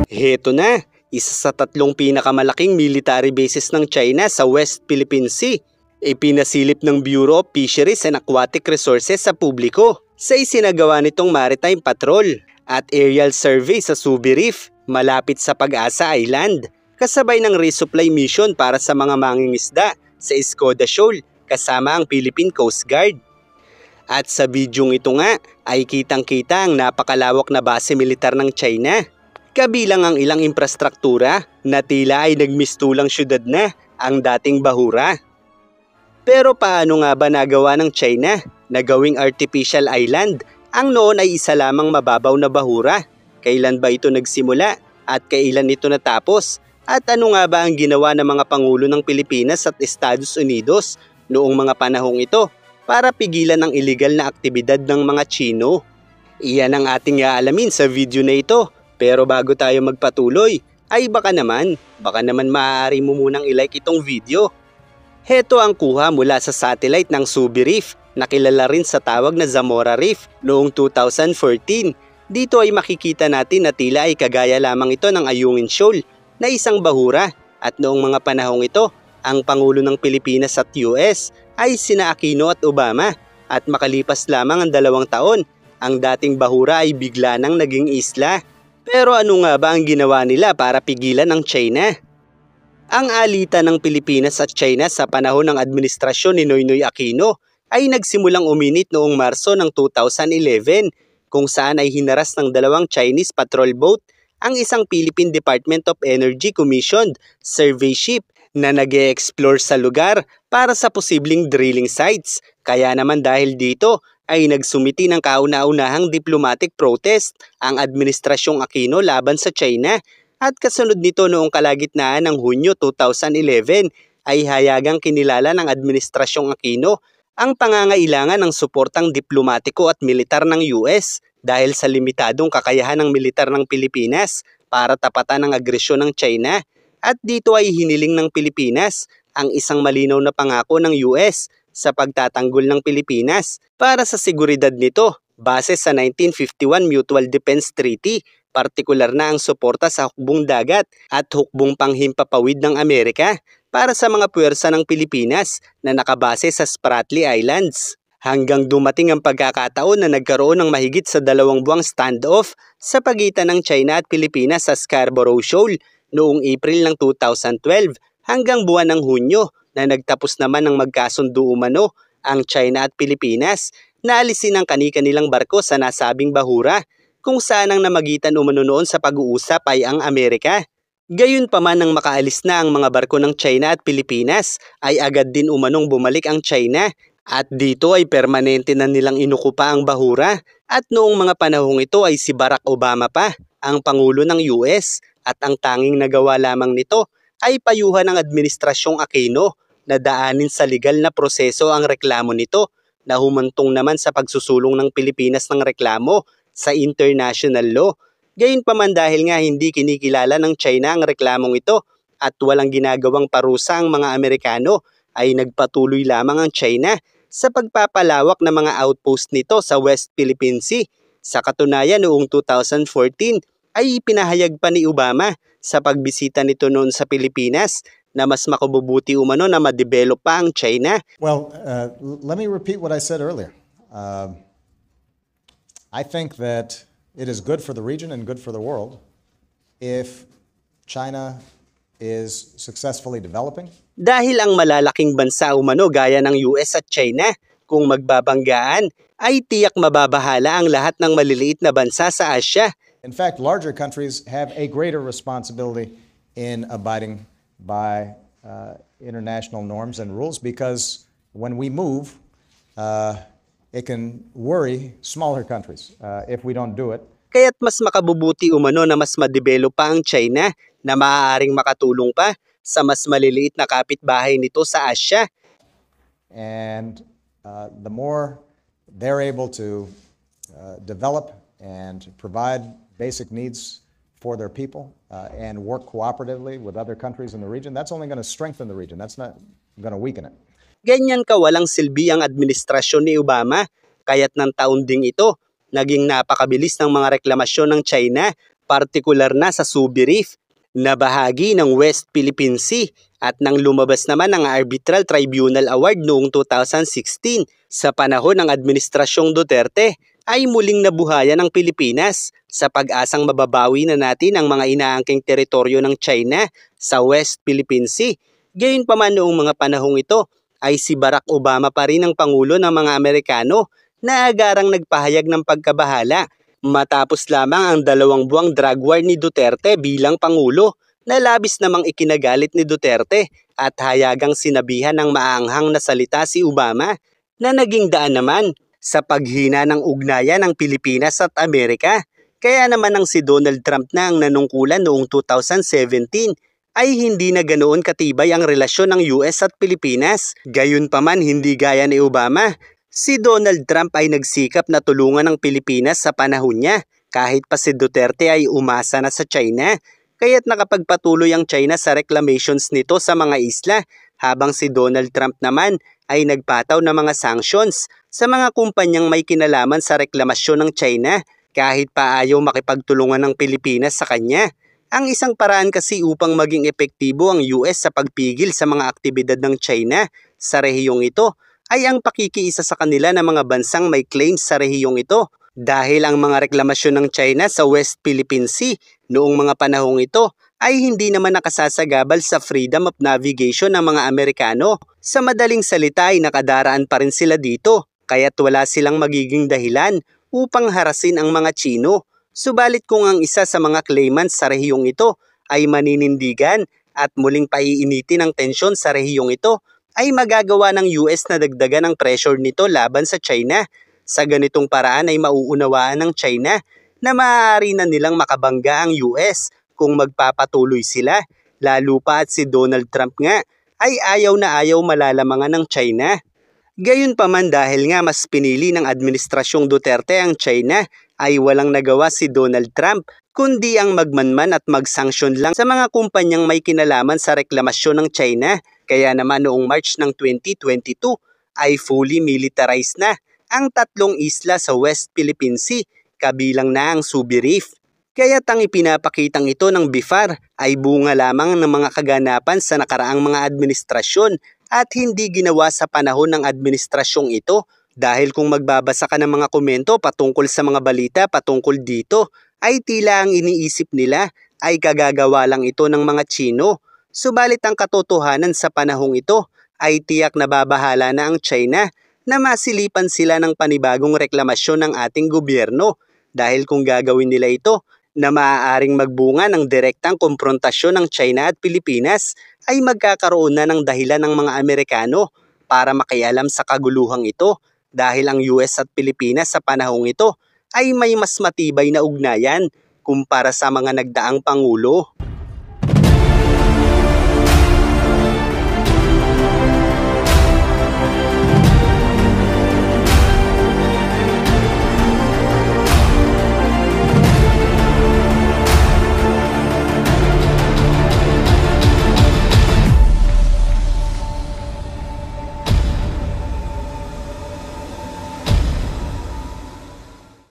Heto na, isa sa tatlong pinakamalaking military bases ng China sa West Philippine Sea. Ipinasilip ng Bureau of Fisheries and Aquatic Resources sa publiko sa isinagawa nitong maritime patrol at aerial survey sa Subi Reef malapit sa Pag-asa Island, kasabay ng resupply mission para sa mga mangingisda sa Escoda Shoal kasama ang Philippine Coast Guard. At sa bidyong ito nga ay kitang-kita ang napakalawak na base militar ng China, kabilang ang ilang infrastruktura na tila ay nagmistulang syudad na ang dating Bahura. Pero paano nga ba nagawa ng China na gawing artificial island ang noon ay isa lamang mababaw na bahura? Kailan ba ito nagsimula at kailan ito natapos? At ano nga ba ang ginawa ng mga pangulo ng Pilipinas at Estados Unidos noong mga panahong ito para pigilan ang iligal na aktibidad ng mga Chino? Iyan ang ating aalamin sa video na ito. Pero bago tayo magpatuloy, ay baka naman maaari mo munang ilike itong video. Heto ang kuha mula sa satellite ng Subi Reef na kilala rin sa tawag na Zamora Reef noong 2014. Dito ay makikita natin na tila ay kagaya lamang ito ng Ayungin Shoal na isang bahura, at noong mga panahong ito, ang Pangulo ng Pilipinas at US ay sina Aquino at Obama, at makalipas lamang ang 2 taon, ang dating bahura ay bigla nang naging isla. Pero ano nga ba ang ginawa nila para pigilan ang China? Ang alitan ng Pilipinas at China sa panahon ng administrasyon ni Noynoy Aquino ay nagsimulang uminit noong Marso ng 2011, kung saan ay hinaras ng 2 Chinese patrol boat ang isang Philippine Department of Energy commissioned survey ship na nag-e-explore sa lugar para sa posibleng drilling sites. Kaya naman dahil dito ay nagsumiti ng kauna-unahang diplomatic protest ang Administrasyong Aquino laban sa China, at kasunod nito noong kalagitnaan ng Hunyo 2011 ay hayagang kinilala ng Administrasyong Aquino ang pangangailangan ng suportang diplomatiko at militar ng US dahil sa limitadong kakayahan ng militar ng Pilipinas para tapatan ang agresyon ng China, at dito ay hiniling ng Pilipinas ang isang malinaw na pangako ng US sa pagtatanggol ng Pilipinas para sa seguridad nito base sa 1951 Mutual Defense Treaty, partikular na ang suporta sa hukbong dagat at hukbong panghimpapawid ng Amerika para sa mga puwersa ng Pilipinas na nakabase sa Spratly Islands. Hanggang dumating ang pagkakataon na nagkaroon ng mahigit sa 2 buwang standoff sa pagitan ng China at Pilipinas sa Scarborough Shoal noong April ng 2012 hanggang buwan ng Hunyo, na nagtapos naman ng magkasundo umano ang China at Pilipinas na alisin ang kani-kanilang barko sa nasabing bahura, kung saan ang namagitan umano noon sa pag-uusap ay ang Amerika. Gayunpaman nang makaalis na ang mga barko ng China at Pilipinas ay agad din umanong bumalik ang China, at dito ay permanente na nilang inukupa ang bahura, at noong mga panahong ito ay si Barack Obama pa ang Pangulo ng US, at ang tanging nagawa lamang nito ay payuhan ng Administrasyong Aquino na daanin sa legal na proseso ang reklamo nito, na humantong naman sa pagsusulong ng Pilipinas ng reklamo sa international law. Gayunpaman dahil nga hindi kinikilala ng China ang reklamong ito at walang ginagawang parusa ang mga Amerikano, ay nagpatuloy lamang ang China sa pagpapalawak ng mga outpost nito sa West Philippine Sea. Sa katunayan, noong 2014 ay ipinahayag pa ni Obama sa pagbisita nito noon sa Pilipinas na mas makabubuti umano na ma-develop pa ang China. Well, let me repeat what I said earlier. I think that it is good for the region and good for the world if China is successfully developing. Dahil ang malalaking bansa umano gaya ng US at China, kung magbabanggaan, ay tiyak mababahala ang lahat ng maliliit na bansa sa Asya. In fact, larger countries have a greater responsibility in abiding by international norms and rules, because when we move, it can worry smaller countries if we don't do it. Kaya't mas makabubuti umano na mas ma-develop pa ang China na maaaring makatulong pa sa mas maliliit na kapitbahay nito sa Asya. And the more they're able to develop and provide basic needs for their people and work cooperatively with other countries in the region, that's only going to strengthen the region. That's not going to weaken it. Ganyan kawalang silbi ang administrasyon ni Obama, kaya't ng taon ding ito, naging napakabilis ng mga reklamasyon ng China partikular na sa Subi Reef na bahagi ng West Philippine Sea at nang lumabas naman ang Arbitral Tribunal Award noong 2016 sa panahon ng Administrasyong Duterte ay muling nabuhayan ang Pilipinas sa pag-asang mababawi na natin ang mga inaangking teritoryo ng China sa West Philippine Sea. Gayunpaman noong mga panahong ito ay si Barack Obama pa rin ang Pangulo ng mga Amerikano na agarang nagpahayag ng pagkabahala matapos lamang ang 2 buwang drug war ni Duterte bilang Pangulo na labis namang ikinagalit ni Duterte at hayagang sinabihan ng maanghang na salita si Obama na naging daan naman sa paghina ng ugnayan ng Pilipinas at Amerika. Kaya naman ang si Donald Trump na ang nanungkulan noong 2017 ay hindi na ganoon katibay ang relasyon ng US at Pilipinas. Gayunpaman hindi gaya ni Obama, si Donald Trump ay nagsikap na tulungan ang Pilipinas sa panahon niya kahit pa si Duterte ay umasa na sa China. Kaya't nakapagpatuloy ang China sa reclamations nito sa mga isla habang si Donald Trump naman ay nagpataw ng mga sanctions sa mga kumpanyang may kinalaman sa reklamasyon ng China kahit pa ayaw makipagtulungan ng Pilipinas sa kanya. Ang isang paraan kasi upang maging epektibo ang US sa pagpigil sa mga aktibidad ng China sa rehiyong ito ay ang pakikiisa sa kanila ng mga bansang may claims sa rehiyong ito. Dahil ang mga reklamasyon ng China sa West Philippine Sea noong mga panahong ito ay hindi naman nakasasagabal sa freedom of navigation ng mga Amerikano. Sa madaling salita ay nakadaraan pa rin sila dito, kaya't wala silang magiging dahilan upang harasin ang mga Chino. Subalit kung ang isa sa mga claimants sa rehiyong ito ay maninindigan at muling paiinitin ang tensyon sa rehiyong ito, ay magagawa ng US na dagdagan ang pressure nito laban sa China. Sa ganitong paraan ay mauunawaan ng China na maaari na nilang makabangga ang US kung magpapatuloy sila. Lalo pa at si Donald Trump nga ay ayaw na ayaw malalamangan ng China. Gayunpaman dahil nga mas pinili ng Administrasyong Duterte ang China ay walang nagawa si Donald Trump kundi ang magmanman at magsanksyon lang sa mga kumpanyang may kinalaman sa reklamasyon ng China. Kaya naman noong March ng 2022 ay fully militarized na ang 3 isla sa West Philippine Sea, kabilang na ang Subi Reef. Kaya't ang ipinapakitang ito ng BIFAR ay bunga lamang ng mga kaganapan sa nakaraang mga administrasyon at hindi ginawa sa panahon ng administrasyong ito. Dahil kung magbabasa ka ng mga komento patungkol sa mga balita patungkol dito, ay tila ang iniisip nila ay kagagawa lang ito ng mga Chino. Subalit ang katotohanan sa panahong ito ay tiyak na babahala na ang China na masilipan sila ng panibagong reklamasyon ng ating gobyerno. Dahil kung gagawin nila ito, na maaaring magbunga ng direktang komprontasyon ng China at Pilipinas, ay magkakaroon na ng dahilan ng mga Amerikano para makialam sa kaguluhang ito dahil ang US at Pilipinas sa panahong ito ay may mas matibay na ugnayan kumpara sa mga nagdaang pangulo.